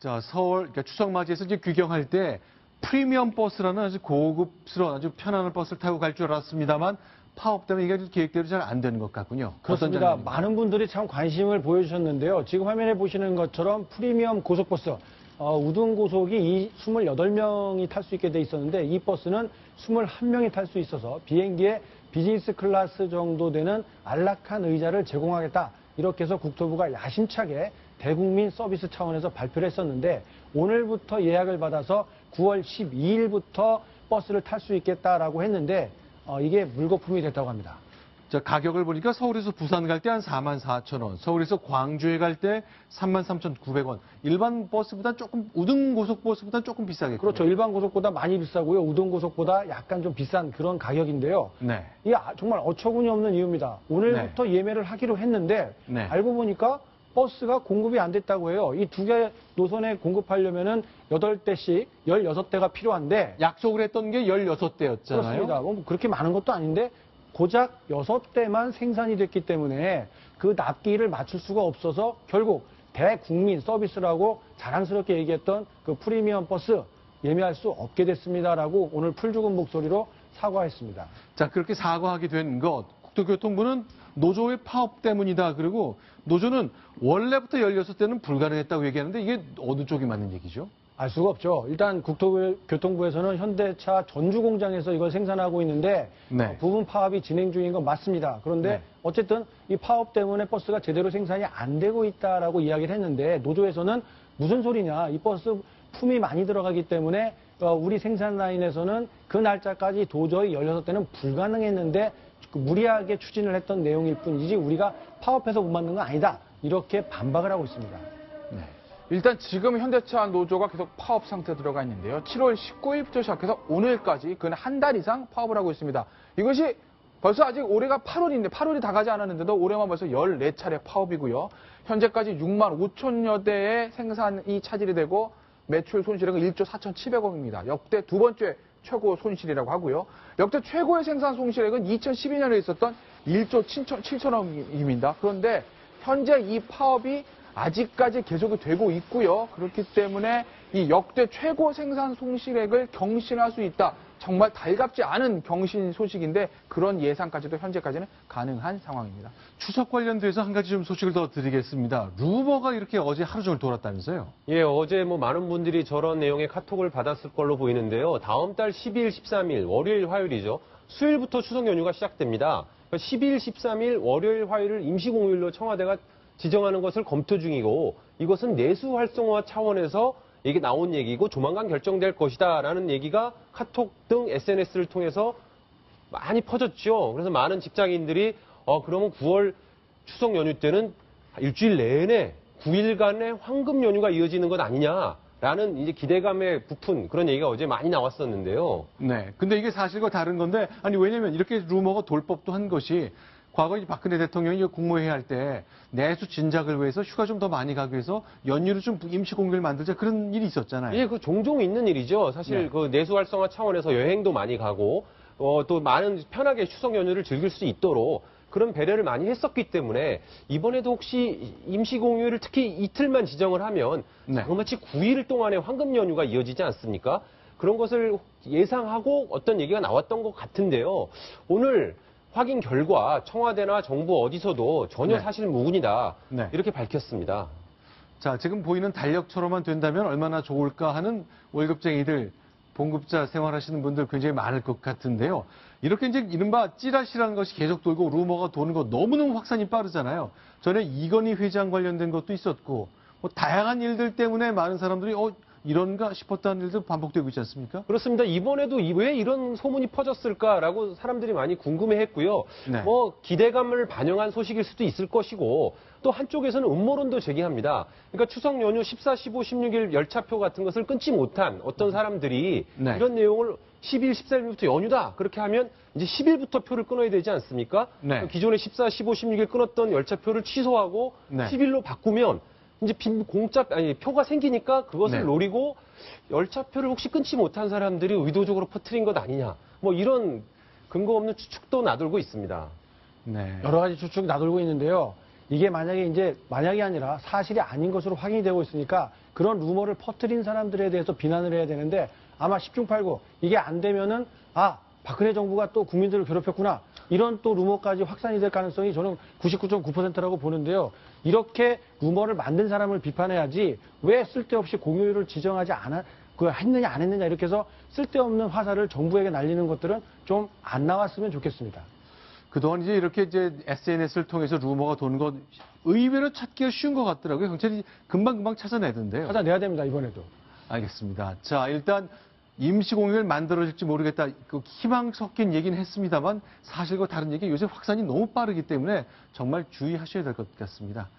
자, 서울 그러니까 추석 맞이해서 이제 귀경할 때 프리미엄 버스라는 아주 고급스러운 아주 편안한 버스를 타고 갈 줄 알았습니다만 파업 때문에 이게 계획대로 잘 안 되는 것 같군요. 그렇습니다. 많은 분들이 참 관심을 보여주셨는데요. 지금 화면에 보시는 것처럼 프리미엄 고속버스 우등고속이 28명이 탈 수 있게 돼 있었는데 이 버스는 21명이 탈 수 있어서 비행기에 비즈니스 클래스 정도 되는 안락한 의자를 제공하겠다. 이렇게 해서 국토부가 야심차게 대국민 서비스 차원에서 발표를 했었는데 오늘부터 예약을 받아서 9월 12일부터 버스를 탈 수 있겠다라고 했는데 이게 물거품이 됐다고 합니다. 자, 가격을 보니까 서울에서 부산 갈 때 한 44,000원, 서울에서 광주에 갈 때 33,900원. 일반 버스보다 조금 우등고속버스보다 조금 비싸겠죠. 그렇죠. 일반 고속보다 많이 비싸고요. 우등고속보다 약간 좀 비싼 그런 가격인데요. 네. 이게 정말 어처구니 없는 이유입니다. 오늘부터 예매를 하기로 했는데 네. 알고 보니까 버스가 공급이 안 됐다고 해요. 이 두 개 노선에 공급하려면은 8대씩 16대가 필요한데 약속을 했던 게 16대였잖아요. 그렇습니다. 뭐 그렇게 많은 것도 아닌데 고작 6대만 생산이 됐기 때문에 그 납기를 맞출 수가 없어서 결국 대국민 서비스라고 자랑스럽게 얘기했던 그 프리미엄 버스 예매할 수 없게 됐습니다라고 오늘 풀죽은 목소리로 사과했습니다. 자, 그렇게 사과하게 된 것, 국토교통부는 노조의 파업 때문이다. 그리고 노조는 원래부터 16대는 불가능했다고 얘기하는데 이게 어느 쪽이 맞는 얘기죠? 알 수가 없죠. 일단 국토교통부에서는 현대차 전주 공장에서 이걸 생산하고 있는데 네. 부분 파업이 진행 중인 건 맞습니다. 그런데 네. 어쨌든 이 파업 때문에 버스가 제대로 생산이 안 되고 있다라고 이야기를 했는데 노조에서는 무슨 소리냐. 이 버스 품이 많이 들어가기 때문에 우리 생산 라인에서는 그 날짜까지 도저히 16대는 불가능했는데 무리하게 추진을 했던 내용일 뿐이지 우리가 파업해서 못 만든 건 아니다. 이렇게 반박을 하고 있습니다. 네. 일단 지금 현대차 노조가 계속 파업 상태에 들어가 있는데요. 7월 19일부터 시작해서 오늘까지 근 한 달 이상 파업을 하고 있습니다. 이것이 벌써 아직 올해가 8월인데 8월이 다 가지 않았는데도 올해만 벌써 14차례 파업이고요. 현재까지 6만 5천여 대의 생산이 차질이 되고 매출 손실액은 1조 4,700억입니다. 역대 두 번째 최고 손실이라고 하고요. 역대 최고의 생산 손실액은 2012년에 있었던 1조 7천억입니다. 그런데 현재 이 파업이 아직까지 계속이 되고 있고요. 그렇기 때문에 이 역대 최고 생산 손실액을 경신할 수 있다. 정말 달갑지 않은 경신 소식인데 그런 예상까지도 현재까지는 가능한 상황입니다. 추석 관련돼서 한 가지 좀 소식을 더 드리겠습니다. 루머가 이렇게 어제 하루 종일 돌았다면서요? 예, 어제 많은 분들이 저런 내용의 카톡을 받았을 걸로 보이는데요. 다음 달 12일, 13일, 월요일, 화요일이죠. 수요일부터 추석 연휴가 시작됩니다. 12일, 13일, 월요일, 화요일을 임시공휴일로 청와대가 지정하는 것을 검토 중이고 이것은 내수 활성화 차원에서 이게 나온 얘기고 조만간 결정될 것이다라는 얘기가 카톡 등 SNS를 통해서 많이 퍼졌죠. 그래서 많은 직장인들이 그러면 9월 추석 연휴 때는 일주일 내내 9일간의 황금 연휴가 이어지는 것 아니냐라는 이제 기대감에 부푼 그런 얘기가 어제 많이 나왔었는데요. 네. 근데 이게 사실과 다른 건데 아니 왜냐면 이렇게 루머가 돌 법도 한 것이 과거 이 박근혜 대통령이 국무회의 할 때 내수 진작을 위해서 휴가 좀 더 많이 가기 위해서 연휴를 좀 임시 공휴일 만들자 그런 일이 있었잖아요. 예, 그 종종 있는 일이죠. 사실 네. 그 내수 활성화 차원에서 여행도 많이 가고 또 많은 편하게 추석 연휴를 즐길 수 있도록 그런 배려를 많이 했었기 때문에 이번에도 혹시 임시 공휴일을 특히 이틀만 지정을 하면 네. 마치 9일 동안의 황금 연휴가 이어지지 않습니까? 그런 것을 예상하고 어떤 얘기가 나왔던 것 같은데요. 오늘 확인 결과 청와대나 정부 어디서도 전혀 네. 사실 무근이다. 네. 이렇게 밝혔습니다. 자, 지금 보이는 달력처럼만 된다면 얼마나 좋을까 하는 월급쟁이들, 봉급자 생활하시는 분들 굉장히 많을 것 같은데요. 이렇게 이제 이른바 찌라시라는 것이 계속 돌고 루머가 도는 거 너무너무 확산이 빠르잖아요. 전에 이건희 회장 관련된 것도 있었고, 다양한 일들 때문에 많은 사람들이 이런가 싶었다는 일도 반복되고 있지 않습니까? 그렇습니다. 이번에도 왜 이런 소문이 퍼졌을까라고 사람들이 많이 궁금해했고요. 네. 기대감을 반영한 소식일 수도 있을 것이고 또 한쪽에서는 음모론도 제기합니다. 그러니까 추석 연휴 14, 15, 16일 열차표 같은 것을 끊지 못한 어떤 사람들이 네. 이런 내용을 10일, 14일부터 연휴다. 그렇게 하면 이제 10일부터 표를 끊어야 되지 않습니까? 네. 기존에 14, 15, 16일 끊었던 열차표를 취소하고 네. 10일로 바꾸면 이제 표가 생기니까 그것을 네. 노리고 열차표를 혹시 끊지 못한 사람들이 의도적으로 퍼뜨린 것 아니냐. 이런 근거 없는 추측도 나돌고 있습니다. 네. 여러 가지 추측이 나돌고 있는데요. 이게 만약이 아니라 사실이 아닌 것으로 확인이 되고 있으니까 그런 루머를 퍼뜨린 사람들에 대해서 비난을 해야 되는데 아마 10중 8구 이게 안 되면은 박근혜 정부가 또 국민들을 괴롭혔구나. 이런 또 루머까지 확산이 될 가능성이 저는 99.9%라고 보는데요. 이렇게 루머를 만든 사람을 비판해야지 왜 쓸데없이 공휴일을 지정하지 했느냐 안 했느냐 이렇게 해서 쓸데없는 화살을 정부에게 날리는 것들은 좀 안 나왔으면 좋겠습니다. 그동안 이렇게 SNS를 통해서 루머가 도는 것 의외로 찾기가 쉬운 것 같더라고요. 경찰이 금방금방 찾아내던데요. 찾아내야 됩니다, 이번에도. 알겠습니다. 자, 일단 임시공휴일 만들어질지 모르겠다. 그 희망 섞인 얘기는 했습니다만 사실과 다른 얘기 요새 확산이 너무 빠르기 때문에 정말 주의하셔야 될 것 같습니다.